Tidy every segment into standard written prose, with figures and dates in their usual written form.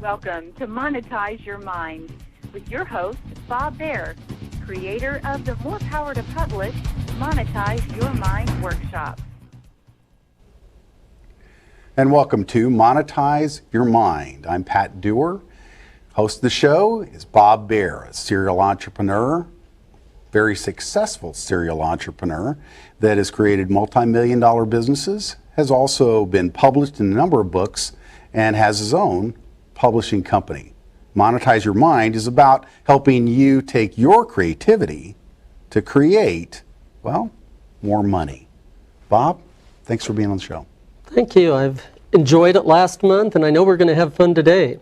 Welcome to Monetize Your Mind with your host, Bob Baer, creator of the More Power to Publish Monetize Your Mind workshop. And welcome to Monetize Your Mind. I'm Pat Dewar. Host of the show is Bob Baer, a serial entrepreneur, very successful serial entrepreneur that has created multi-million-dollar businesses, has also been published in a number of books, and has his own publishing company. Monetize Your Mind is about helping you take your creativity to create, well, more money. Bob, thanks for being on the show. Thank you. I've enjoyed it last month, and I know we're going to have fun today.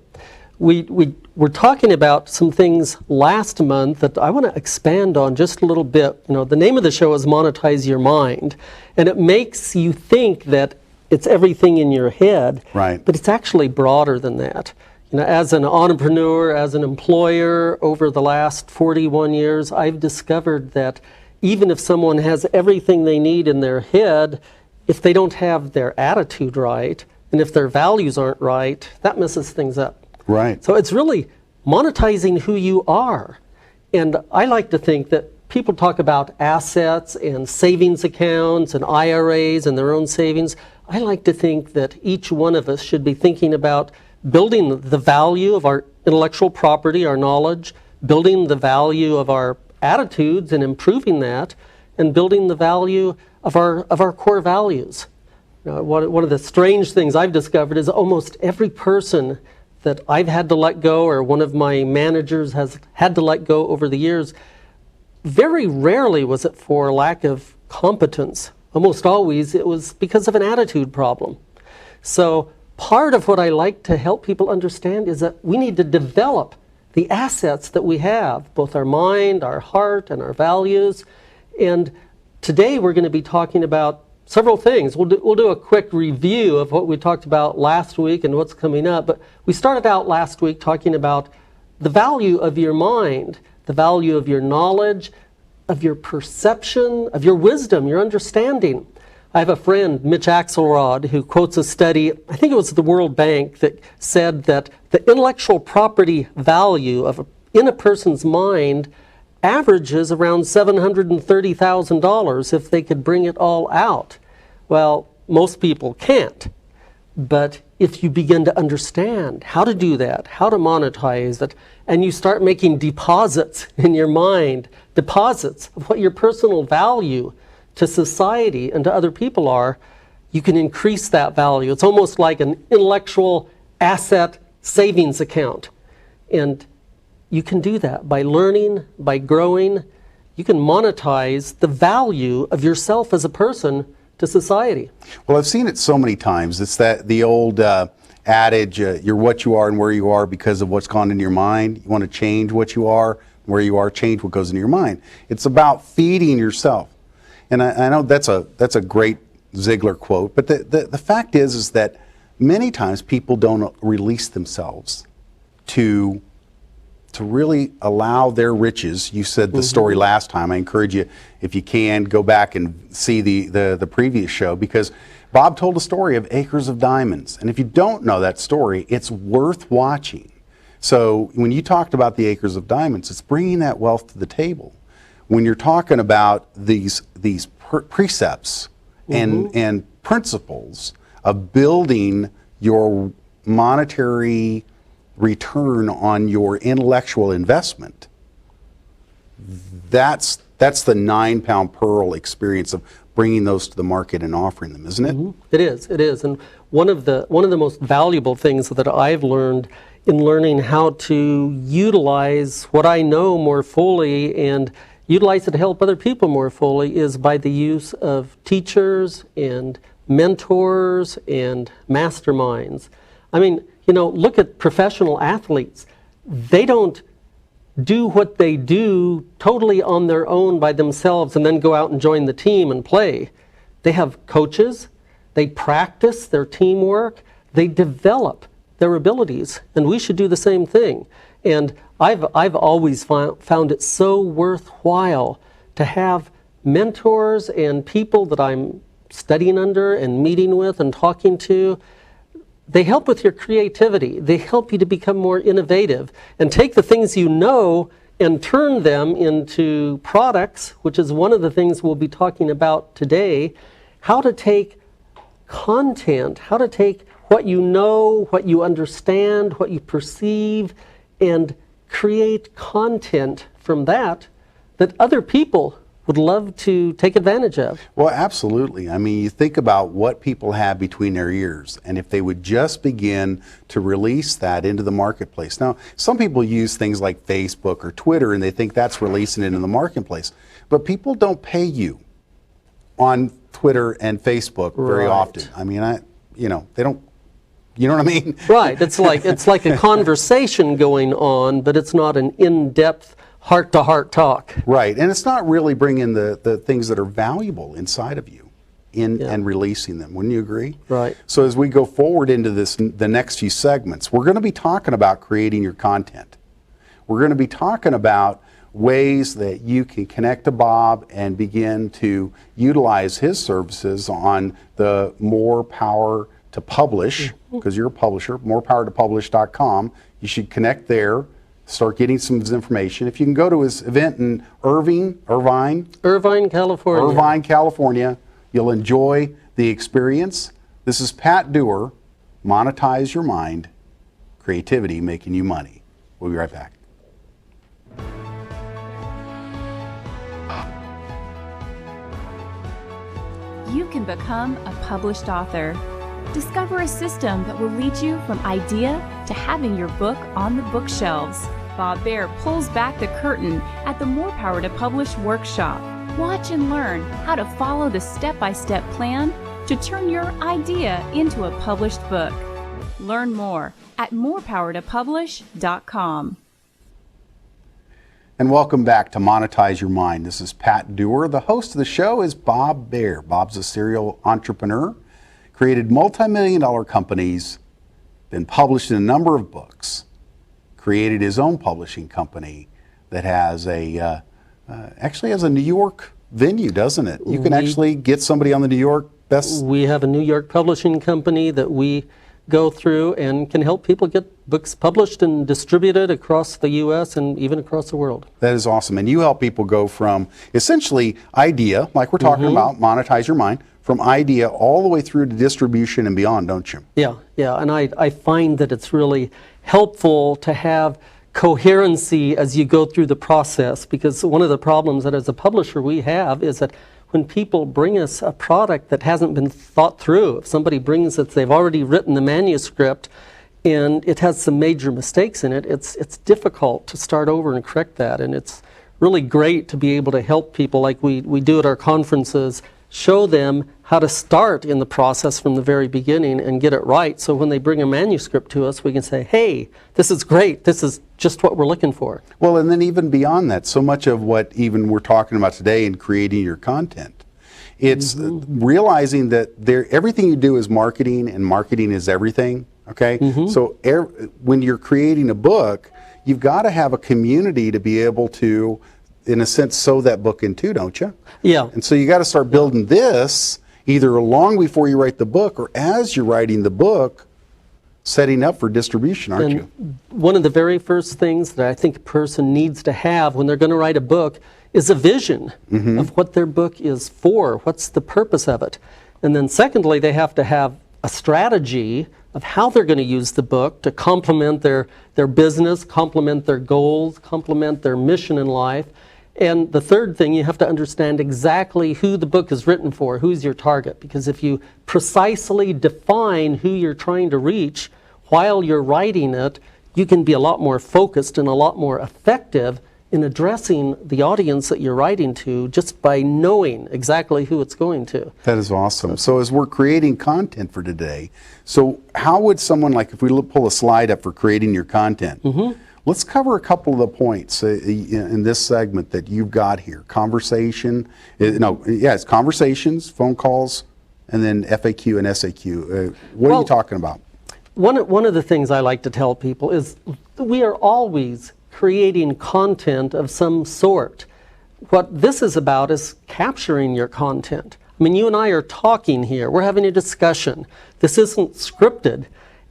We're talking about some things last month that I want to expand on just a little bit. You know, the name of the show is Monetize Your Mind, and it makes you think that it's everything in your head, right? But it's actually broader than that. You know, as an entrepreneur, as an employer, over the last 41 years, I've discovered that even if someone has everything they need in their head, if they don't have their attitude right, and if their values aren't right, that messes things up. Right. So it's really monetizing who you are. And I like to think that people talk about assets and savings accounts and IRAs and their own savings. I like to think that each one of us should be thinking about building the value of our intellectual property, our knowledge, building the value of our attitudes and improving that, and building the value of our core values. One of the strange things I've discovered is almost every person that I've had to let go, or one of my managers has had to let go over the years, very rarely was it for lack of competence. Almost always it was because of an attitude problem. So part of what I like to help people understand is that we need to develop the assets that we have, both our mind, our heart, and our values. And today we're going to be talking about several things. We'll do a quick review of what we talked about last week and what's coming up. But we started out last week talking about the value of your mind, the value of your knowledge, of your perception, of your wisdom, your understanding. I have a friend, Mitch Axelrod, who quotes a study, I think it was the World Bank, that said that the intellectual property value in a person's mind averages around $730,000 if they could bring it all out. Well, most people can't. But if you begin to understand how to do that, how to monetize it, and you start making deposits in your mind, deposits of what your personal value to society and to other people are, you can increase that value. It's almost like an intellectual asset savings account. And you can do that by learning, by growing. You can monetize the value of yourself as a person to society. Well, I've seen it so many times. It's that the old adage, you're what you are and where you are because of what's gone into your mind. You want to change what you are, where you are, change what goes into your mind. It's about feeding yourself. And I know that's a great Ziegler quote, but the fact is that many times people don't release themselves to really allow their riches. You said the story last time. I encourage you, if you can, go back and see the previous show, because Bob told a story of acres of diamonds. And if you don't know that story, it's worth watching. So when you talked about the acres of diamonds, it's bringing that wealth to the table. When you're talking about these precepts and principles of building your monetary return on your intellectual investment, that's the 9-pound pearl experience of bringing those to the market and offering them, isn't it? It is. And one of the most valuable things that I've learned in learning how to utilize what I know more fully and utilize it to help other people more fully is by the use of teachers and mentors and masterminds. I mean, you know, look at professional athletes. They don't do what they do totally on their own by themselves and then go out and join the team and play. They have coaches, they practice their teamwork, they develop their abilities, and we should do the same thing. And I've always found it so worthwhile to have mentors and people that I'm studying under and meeting with and talking to they help with your creativity. They help you to become more innovative and take the things you know and turn them into products, which is one of the things we'll be talking about today. How to take content, how to take what you know, what you understand, what you perceive, and create content from that other people would love to take advantage of. Well, absolutely. I mean, you think about what people have between their ears, and if they would just begin to release that into the marketplace. Now, some people use things like Facebook or Twitter, and they think that's releasing it into the marketplace. But people don't pay you on Twitter and Facebook very often. I mean, they don't. You know what I mean? Right. It's like a conversation going on, but it's not an in-depth heart-to-heart talk. Right, and it's not really bringing the things that are valuable inside of you and releasing them. Wouldn't you agree? Right. So as we go forward into the next few segments, we're going to be talking about creating your content. We're going to be talking about ways that you can connect to Bob and begin to utilize his services on the More Power to Publish, because you're a publisher, morepowertopublish.com. You should connect there. Start getting some of his information. If you can go to his event in Irvine, California, you'll enjoy the experience. This is Pat Dewar, Monetize Your Mind, Creativity Making You Money. We'll be right back. You can become a published author. Discover a system that will lead you from idea to having your book on the bookshelves. Bob Baer pulls back the curtain at the More Power to Publish workshop. Watch and learn how to follow the step-by-step plan to turn your idea into a published book. Learn more at morepowertopublish.com. And welcome back to Monetize Your Mind. This is Pat Dewar. The host of the show is Bob Baer. Bob's a serial entrepreneur, created multi-million-dollar companies, been published in a number of books, created his own publishing company that has actually has a New York venue, doesn't it? You can actually get somebody on the New York best. We have a New York publishing company that we go through and can help people get books published and distributed across the U.S. and even across the world. That is awesome. And you help people go from essentially idea, like we're talking about, Monetize Your Mind, from idea all the way through to distribution and beyond, don't you? Yeah. And I find that it's really helpful to have coherency as you go through the process, because one of the problems that as a publisher we have is that when people bring us a product that hasn't been thought through, if somebody brings it, they've already written the manuscript and it has some major mistakes in it, it's difficult to start over and correct that. And it's really great to be able to help people like we do at our conferences, show them how to start in the process from the very beginning and get it right. So when they bring a manuscript to us, we can say, hey, this is great. This is just what we're looking for. Well, and then even beyond that, so much of what even we're talking about today in creating your content, it's realizing that everything you do is marketing, and marketing is everything, okay? So when you're creating a book, you've got to have a community to be able to, in a sense, sew that book in two, don't you? Yeah. And so you got to start building this either long before you write the book or as you're writing the book, setting up for distribution, aren't you? One of the very first things that I think a person needs to have when they're going to write a book is a vision of what their book is for. What's the purpose of it? And then secondly, they have to have a strategy of how they're going to use the book to complement their business, complement their goals, complement their mission in life. And the third thing, you have to understand exactly who the book is written for, who's your target. Because if you precisely define who you're trying to reach while you're writing it, you can be a lot more focused and a lot more effective in addressing the audience that you're writing to just by knowing exactly who it's going to. That is awesome. So as we're creating content for today, so how would someone, like if we pull a slide up for creating your content, let's cover a couple of the points in this segment that you've got here. It's conversations, phone calls, and then FAQ and SAQ. What are you talking about? One of the things I like to tell people is we are always creating content of some sort. What this is about is capturing your content. I mean, you and I are talking here. We're having a discussion. This isn't scripted.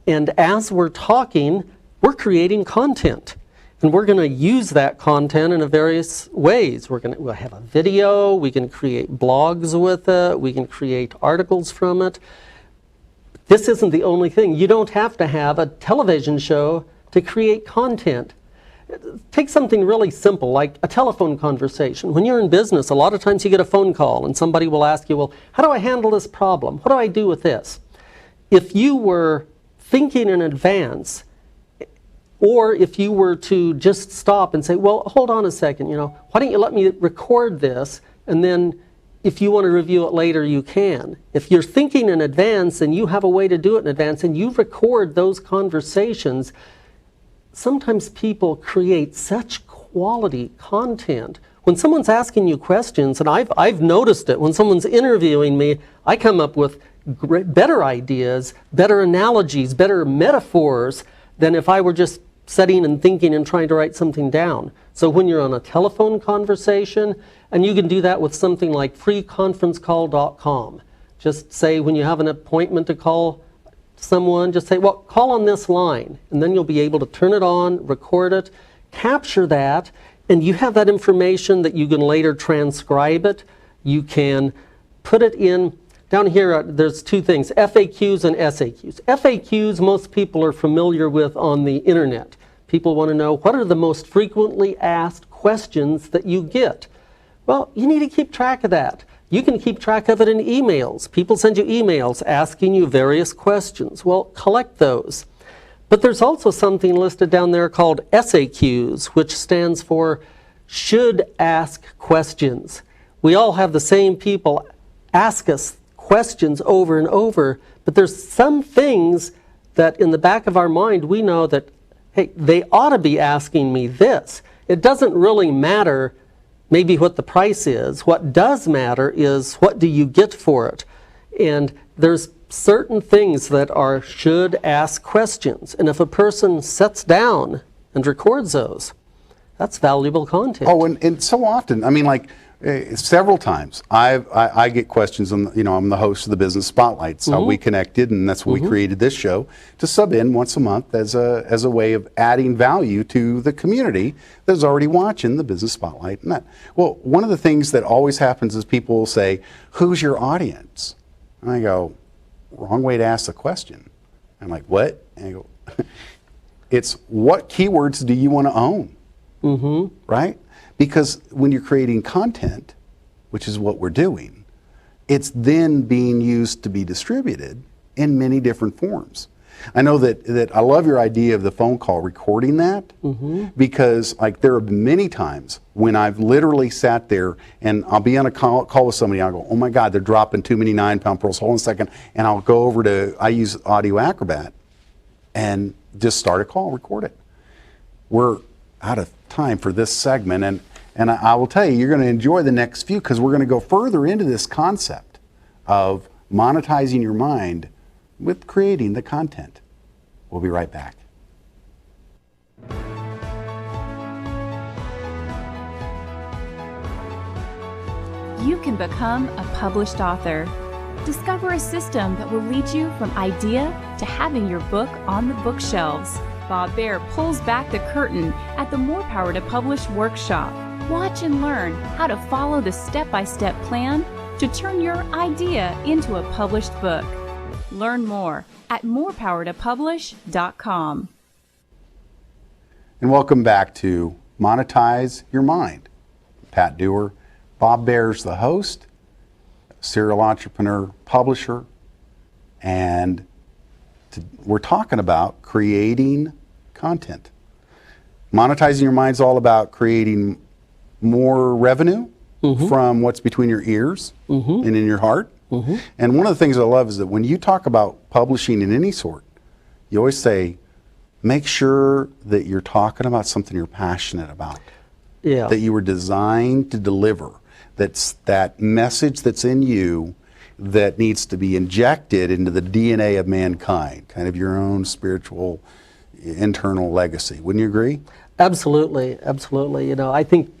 And as we're talking, we're creating content. And we're going to use that content in various ways. We'll have a video, we can create blogs with it, we can create articles from it. This isn't the only thing. You don't have to have a television show to create content. Take something really simple like a telephone conversation. When you're in business, a lot of times you get a phone call and somebody will ask you, well, how do I handle this problem? What do I do with this? If you were thinking in advance, or if you were to just stop and say, well, hold on a second, why don't you let me record this, and then if you want to review it later, you can. If you're thinking in advance and you have a way to do it in advance and you record those conversations, sometimes people create such quality content. When someone's asking you questions, and I've noticed it, when someone's interviewing me, I come up with better ideas, better analogies, better metaphors than if I were just sitting and thinking and trying to write something down. So when you're on a telephone conversation, and you can do that with something like freeconferencecall.com. Just say when you have an appointment to call someone, just say, well, call on this line. And then you'll be able to turn it on, record it, capture that, and you have that information that you can later transcribe it. You can put it in. Down here, there's two things, FAQs and SAQs. FAQs, most people are familiar with on the internet. People want to know what are the most frequently asked questions that you get. Well, you need to keep track of that. You can keep track of it in emails. People send you emails asking you various questions. Well, collect those. But there's also something listed down there called SAQs, which stands for should ask questions. We all have the same people ask us questions over and over, but there's some things that in the back of our mind we know that, hey, they ought to be asking me this. It doesn't really matter maybe what the price is. What does matter is what do you get for it. And there's certain things that are should ask questions. And if a person sits down and records those, that's valuable content. Oh, and so often, I mean, like, several times I get questions on, I'm the host of the Business Spotlight. It's how we connected, and that's what we created this show to sub in once a month as a way of adding value to the community that's already watching the Business Spotlight. And well, one of the things that always happens is people will say, "Who's your audience?" And I go, "Wrong way to ask the question." I'm like, "What?" And I go, "It's what keywords do you want to own?" Right? Because when you're creating content, which is what we're doing, it's then being used to be distributed in many different forms. I know that I love your idea of the phone call, recording that, because like there have been many times when I've literally sat there and I'll be on a call with somebody, I'll go, "Oh my God, they're dropping too many 9-pound pearls, hold on a second," and I'll go over to, I use Audio Acrobat, and just start a call, record it. We're out of time for this segment, and I will tell you, you're going to enjoy the next few because we're going to go further into this concept of monetizing your mind with creating the content. We'll be right back. You can become a published author. Discover a system that will lead you from idea to having your book on the bookshelves. Bob Baer pulls back the curtain at the More Power to Publish workshop. Watch and learn how to follow the step-by-step plan to turn your idea into a published book. Learn more at morepowertopublish.com. And welcome back to Monetize Your Mind. Pat Dewar, Bob Baer's the host, serial entrepreneur, publisher, and we're talking about creating content. Monetizing your mind is all about creating more revenue from what's between your ears and in your heart. And one of the things I love is that when you talk about publishing in any sort, you always say, make sure that you're talking about something you're passionate about, that you were designed to deliver. That's that message that's in you that needs to be injected into the DNA of mankind, kind of your own spiritual internal legacy. Wouldn't you agree? Absolutely, absolutely. I think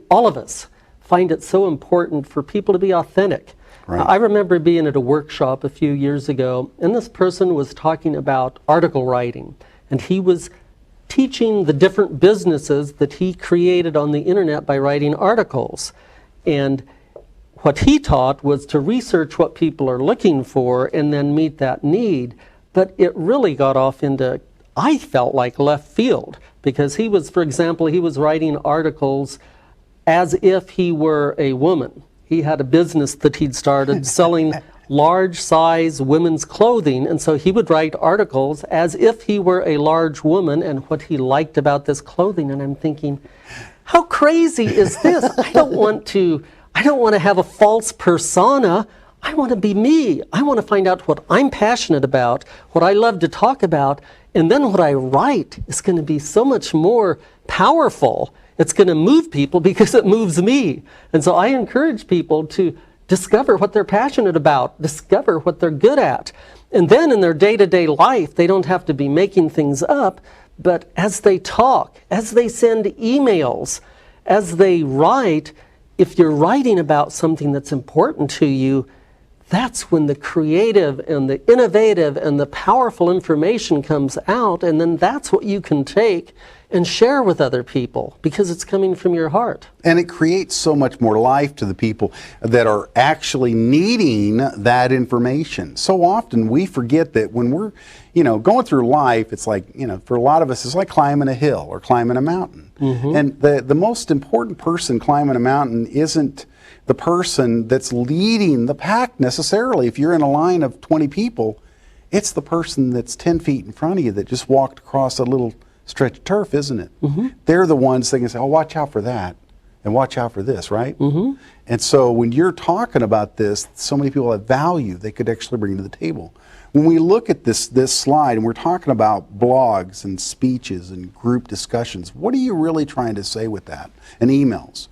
all of us find it so important for people to be authentic. Right. I remember being at a workshop a few years ago, and this person was talking about article writing, and he was teaching the different businesses that he created on the internet by writing articles. And what he taught was to research what people are looking for and then meet that need. But it really got off into, I felt like, left field, because he was, for example, he was writing articles as if he were a woman. He had a business that he'd started selling large size women's clothing, and so he would write articles as if he were a large woman and what he liked about this clothing. And I'm thinking, how crazy is this? I don't want to have a false persona. I want to be me. I want to find out what I'm passionate about, what I love to talk about, and then what I write is going to be so much more powerful. It's going to move people because it moves me. And so I encourage people to discover what they're passionate about, discover what they're good at. And then in their day-to-day life, they don't have to be making things up, but as they talk, as they send emails, as they write, if you're writing about something that's important to you, that's when the creative and the innovative and the powerful information comes out, and then that's what you can take and share with other people because it's coming from your heart. And it creates so much more life to the people that are actually needing that information. So often we forget that when we're, going through life, it's like, for a lot of us, it's like climbing a hill or climbing a mountain. Mm-hmm. And the most important person climbing a mountain isn't the person that's leading the pack necessarily. If you're in a line of 20 people, it's the person that's 10 feet in front of you that just walked across a little stretch of turf, isn't it? Mm-hmm. They're the ones that can say, oh, watch out for that and watch out for this, right? Mm-hmm. And so when you're talking about this, so many people have value they could actually bring to the table. When we look at this slide and we're talking about blogs and speeches and group discussions, what are you really trying to say with that? And emails?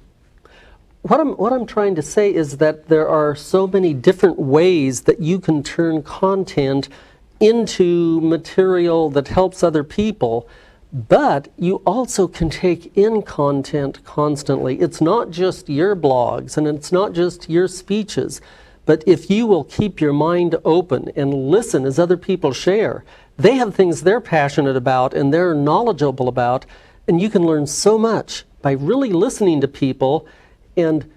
What I'm trying to say is that there are so many different ways that you can turn content into material that helps other people, but you also can take in content constantly. It's not just your blogs and it's not just your speeches, but if you will keep your mind open and listen as other people share, they have things they're passionate about and they're knowledgeable about, and you can learn so much by really listening to people and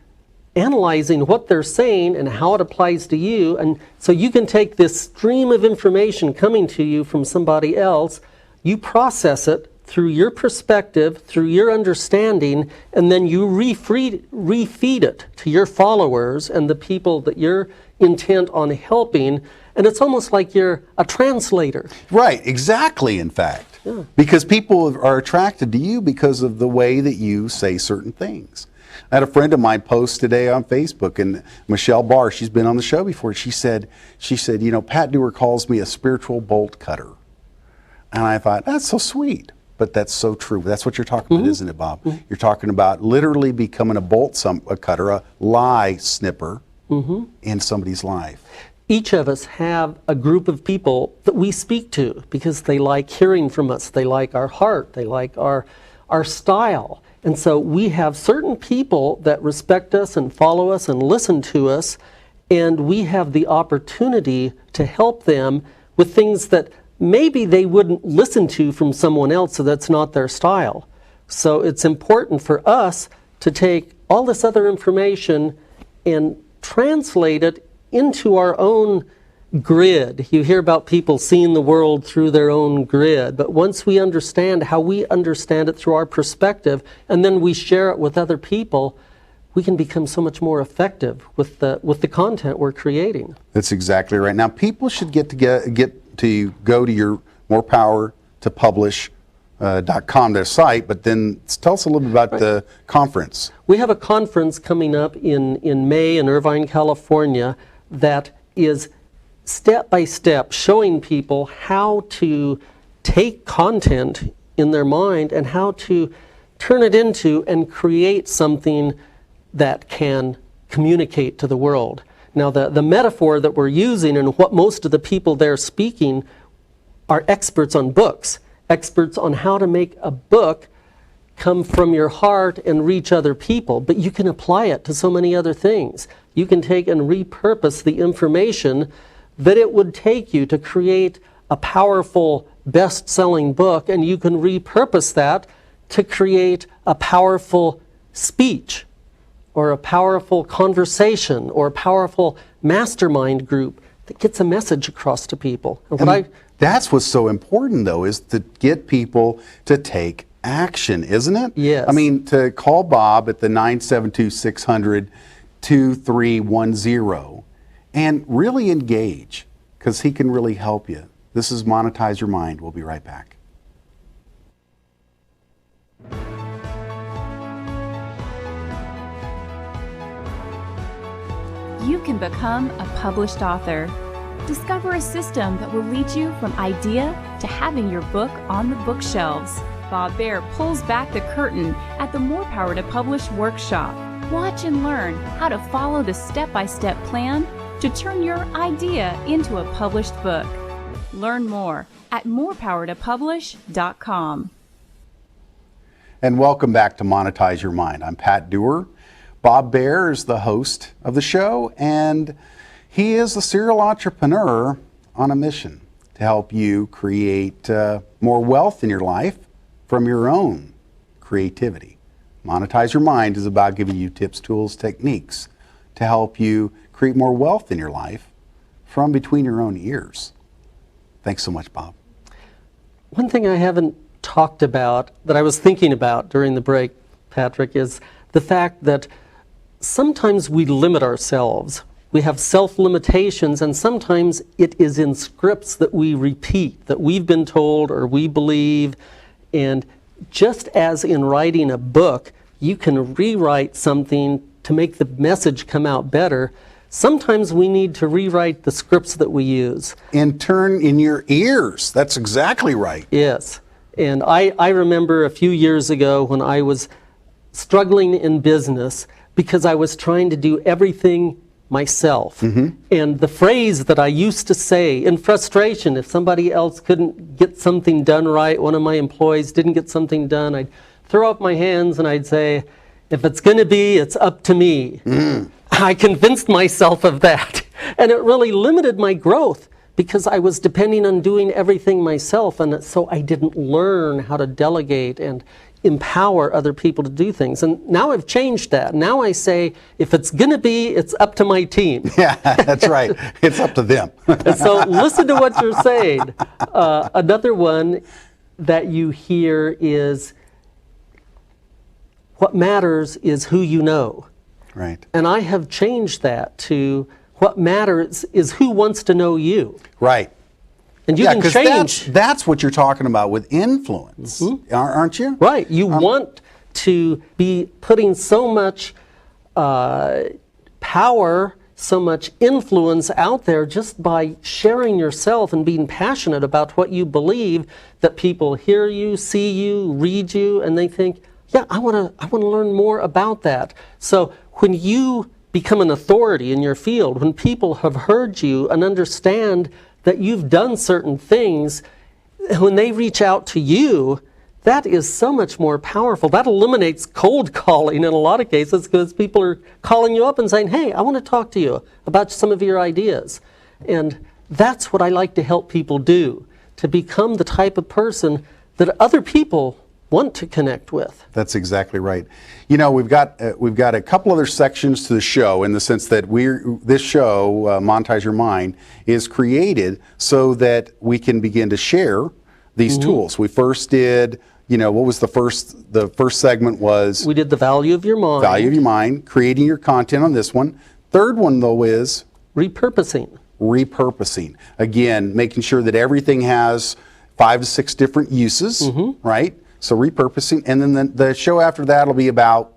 analyzing what they're saying and how it applies to you. And so you can take this stream of information coming to you from somebody else, you process it through your perspective, through your understanding, and then you refeed it to your followers and the people that you're intent on helping. And it's almost like you're a translator. Right, exactly, in fact. Yeah. Because people are attracted to you because of the way that you say certain things. I had a friend of mine post today on Facebook, and Michelle Barr, she's been on the show before. She said, Pat Dewar calls me a spiritual bolt cutter. And I thought, that's so sweet, but that's so true. That's what you're talking about, isn't it, Bob? Mm-hmm. You're talking about literally becoming a cutter, a lie snipper in somebody's life. Each of us have a group of people that we speak to because they like hearing from us. They like our heart. They like our style. And so we have certain people that respect us and follow us and listen to us, and we have the opportunity to help them with things that maybe they wouldn't listen to from someone else, so that's not their style. So it's important for us to take all this other information and translate it into our own grid. You hear about people seeing the world through their own grid, but once we understand how we understand it through our perspective, and then we share it with other people, we can become so much more effective with the content we're creating. That's exactly right. Now, people should get to go to your morepowertopublish.com, their site, but then tell us a little bit about the conference. We have a conference coming up in May in Irvine, California, that is step by step showing people how to take content in their mind and how to turn it into and create something that can communicate to the world. Now, the metaphor that we're using and what most of the people there speaking are experts on books, experts on how to make a book come from your heart and reach other people, but you can apply it to so many other things. You can take and repurpose the information that it would take you to create a powerful best-selling book, and you can repurpose that to create a powerful speech or a powerful conversation or a powerful mastermind group that gets a message across to people. And that's what's so important, though, is to get people to take action, isn't it? Yes. I mean, to call Bob at the 972-600-2310 and really engage, because he can really help you. This is Monetize Your Mind. We'll be right back. You can become a published author. Discover a system that will lead you from idea to having your book on the bookshelves. Bob Baer pulls back the curtain at the More Power to Publish workshop. Watch and learn how to follow the step-by-step plan to turn your idea into a published book. Learn more at morepowertopublish.com. And welcome back to Monetize Your Mind. I'm Pat Dewar. Bob Baer is the host of the show, and he is a serial entrepreneur on a mission to help you create more wealth in your life from your own creativity. Monetize Your Mind is about giving you tips, tools, techniques to help you create more wealth in your life from between your own ears. Thanks so much, Bob. one thing I haven't talked about that I was thinking about during the break, Patrick, is the fact that sometimes we limit ourselves. We have self-limitations, and sometimes it is in scripts that we repeat, that we've been told or we believe. And just as in writing a book, you can rewrite something to make the message come out better. Sometimes we need to rewrite the scripts that we use. And turn in your ears. That's exactly right. Yes. And I remember a few years ago when I was struggling in business because I was trying to do everything myself. Mm-hmm. And the phrase that I used to say in frustration, if somebody else couldn't get something done right, one of my employees didn't get something done, I'd throw up my hands and I'd say, if it's going to be, it's up to me. Mm. I convinced myself of that. And it really limited my growth because I was depending on doing everything myself. And so I didn't learn how to delegate and empower other people to do things. And now I've changed that. Now I say, if it's going to be, it's up to my team. Yeah, that's right. It's up to them. So listen to what you're saying. Another one that you hear is, what matters is who you know. Right. And I have changed that to, what matters is who wants to know you. Right. And you can change. That's what you're talking about with influence, mm-hmm. aren't you? Right. You want to be putting so much power, so much influence out there just by sharing yourself and being passionate about what you believe, that people hear you, see you, read you, and they think, yeah, I want to learn more about that. So when you become an authority in your field, when people have heard you and understand that you've done certain things, when they reach out to you, that is so much more powerful. That eliminates cold calling in a lot of cases, because people are calling you up and saying, hey, I want to talk to you about some of your ideas. And that's what I like to help people do, to become the type of person that other people want to connect with. That's exactly right. You know, we've got a couple other sections to the show, in the sense that this show, Monetize Your Mind, is created so that we can begin to share these mm-hmm. tools. We first did, what was the first segment was? We did the value of your mind. Value of your mind, creating your content on this one. Third one, though, is? Repurposing. Repurposing. Again, making sure that everything has 5 to 6 different uses, mm-hmm. right? So repurposing, and then the show after that will be about?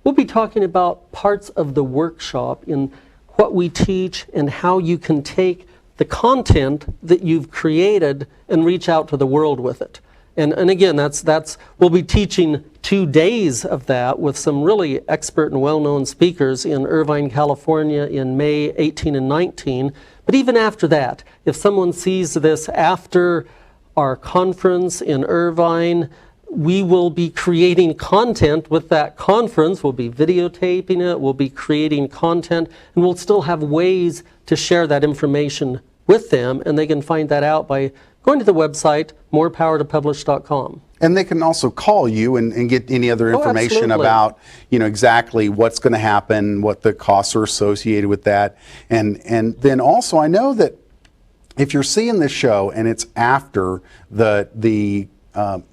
We'll be talking about parts of the workshop in what we teach and how you can take the content that you've created and reach out to the world with it. And again, that's we'll be teaching 2 days of that with some really expert and well-known speakers in Irvine, California in May 18 and 19. But even after that, if someone sees this after our conference in Irvine, we will be creating content with that conference. We'll be videotaping it, we'll be creating content, and we'll still have ways to share that information with them, and they can find that out by going to the website, morepowertopublish.com. And they can also call you and get any other information absolutely. about, exactly what's going to happen, what the costs are associated with that. And then also, I know that if you're seeing this show and it's after the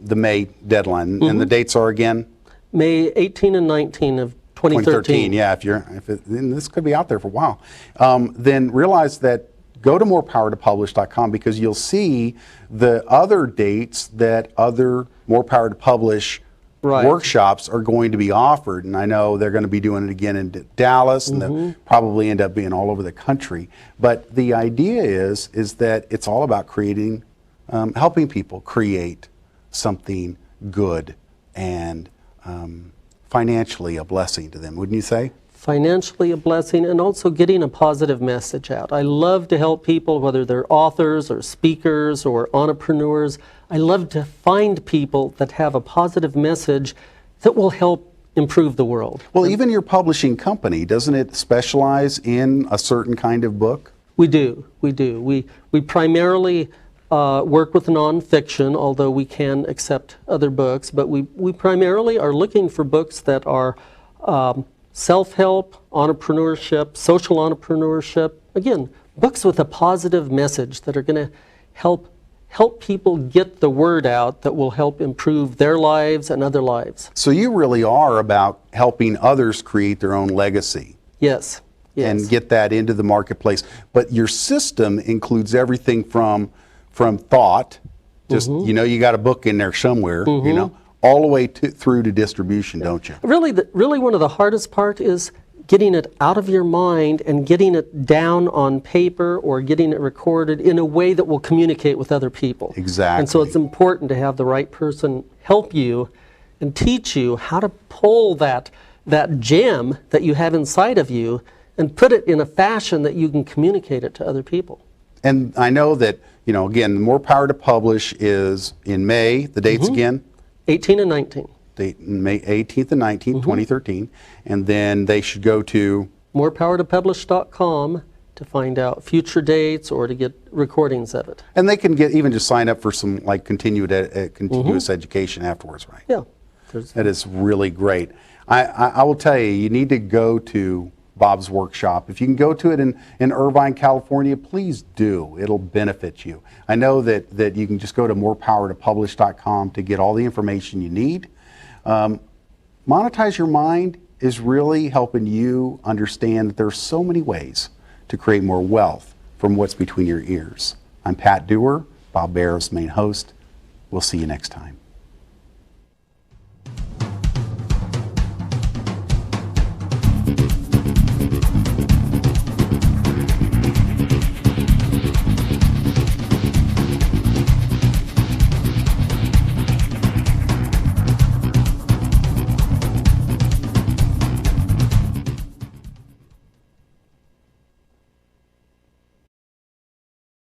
May deadline, and the dates are again? May 18 and 19 of 2013. Yeah, and this could be out there for a while. Then realize that go to morepowertopublish.com, because you'll see the other dates that other More Power to Publish workshops are going to be offered. And I know they're going to be doing it again in Dallas, and they'll probably end up being all over the country. But the idea is that it's all about creating, helping people create something good and financially a blessing to them, wouldn't you say? Financially a blessing, and also getting a positive message out. I love to help people, whether they're authors or speakers or entrepreneurs. I love to find people that have a positive message that will help improve the world. Well, even your publishing company, doesn't it specialize in a certain kind of book? We do. We primarily work with nonfiction, although we can accept other books, but we primarily are looking for books that are self-help, entrepreneurship, social entrepreneurship. Again, books with a positive message that are going to help people get the word out, that will help improve their lives and other lives. So you really are about helping others create their own legacy. Yes. And get that into the marketplace. But your system includes everything from thought, just, you got a book in there somewhere, all the way through to distribution, don't you? Really one of the hardest part is getting it out of your mind and getting it down on paper or getting it recorded in a way that will communicate with other people. Exactly. And so it's important to have the right person help you and teach you how to pull that gem that you have inside of you and put it in a fashion that you can communicate it to other people. And I know that, again, More Power to Publish is in May. The dates again? 18 and 19. May 18th and 19th, 2013. And then they should go to morepowertopublish.com to find out future dates or to get recordings of it. And they can even just sign up for some continuous education afterwards, right? Yeah. That is really great. I will tell you, you need to go to Bob's workshop. If you can go to it in Irvine, California, please do. It'll benefit you. I know that you can just go to morepowertopublish.com to get all the information you need. Monetize Your Mind is really helping you understand that there are so many ways to create more wealth from what's between your ears. I'm Pat Dewar, Bob Barrow's main host. We'll see you next time.